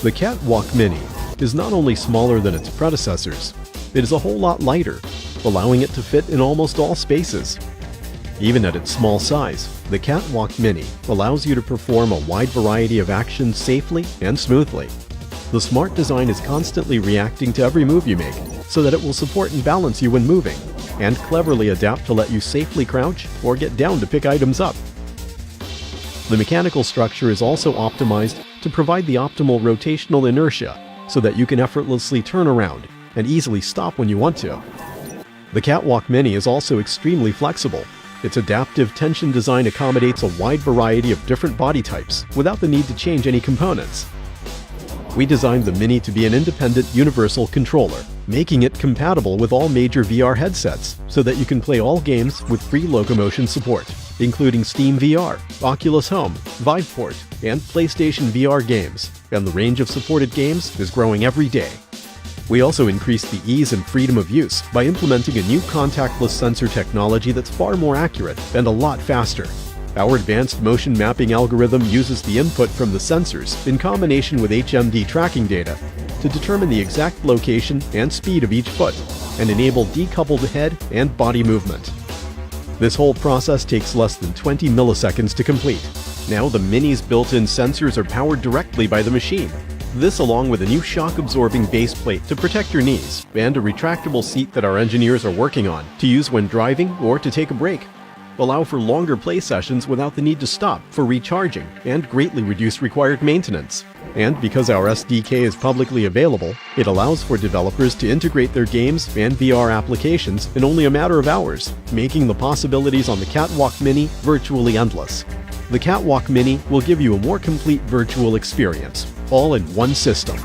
The Catwalk Mini is not only smaller than its predecessors, it is a whole lot lighter, allowing it to fit in almost all spaces. Even at its small size, the Catwalk Mini allows you to perform a wide variety of actions safely and smoothly. The smart design is constantly reacting to every move you make, so that it will support and balance you when moving, and cleverly adapt to let you safely crouch or get down to pick items up. The mechanical structure is also optimized to provide the optimal rotational inertia, so that you can effortlessly turn around and easily stop when you want to. The Catwalk Mini is also extremely flexible. Its adaptive tension design accommodates a wide variety of different body types without the need to change any components. We designed the Mini to be an independent universal controller, making it compatible with all major VR headsets so that you can play all games with free locomotion support, including Steam VR, Oculus Home, Viveport, and PlayStation VR games, and the range of supported games is growing every day. We also increased the ease and freedom of use by implementing a new contactless sensor technology that's far more accurate and a lot faster. Our advanced motion mapping algorithm uses the input from the sensors in combination with HMD tracking data to determine the exact location and speed of each foot and enable decoupled head and body movement. This whole process takes less than 20 milliseconds to complete. Now the Mini's built-in sensors are powered directly by the machine. This, along with a new shock-absorbing base plate to protect your knees and a retractable seat that our engineers are working on to use when driving or to take a break, allow for longer play sessions without the need to stop for recharging and greatly reduce required maintenance. And because our SDK is publicly available, it allows for developers to integrate their games and VR applications in only a matter of hours, making the possibilities on the Catwalk Mini virtually endless. The Catwalk Mini will give you a more complete virtual experience, all in one system.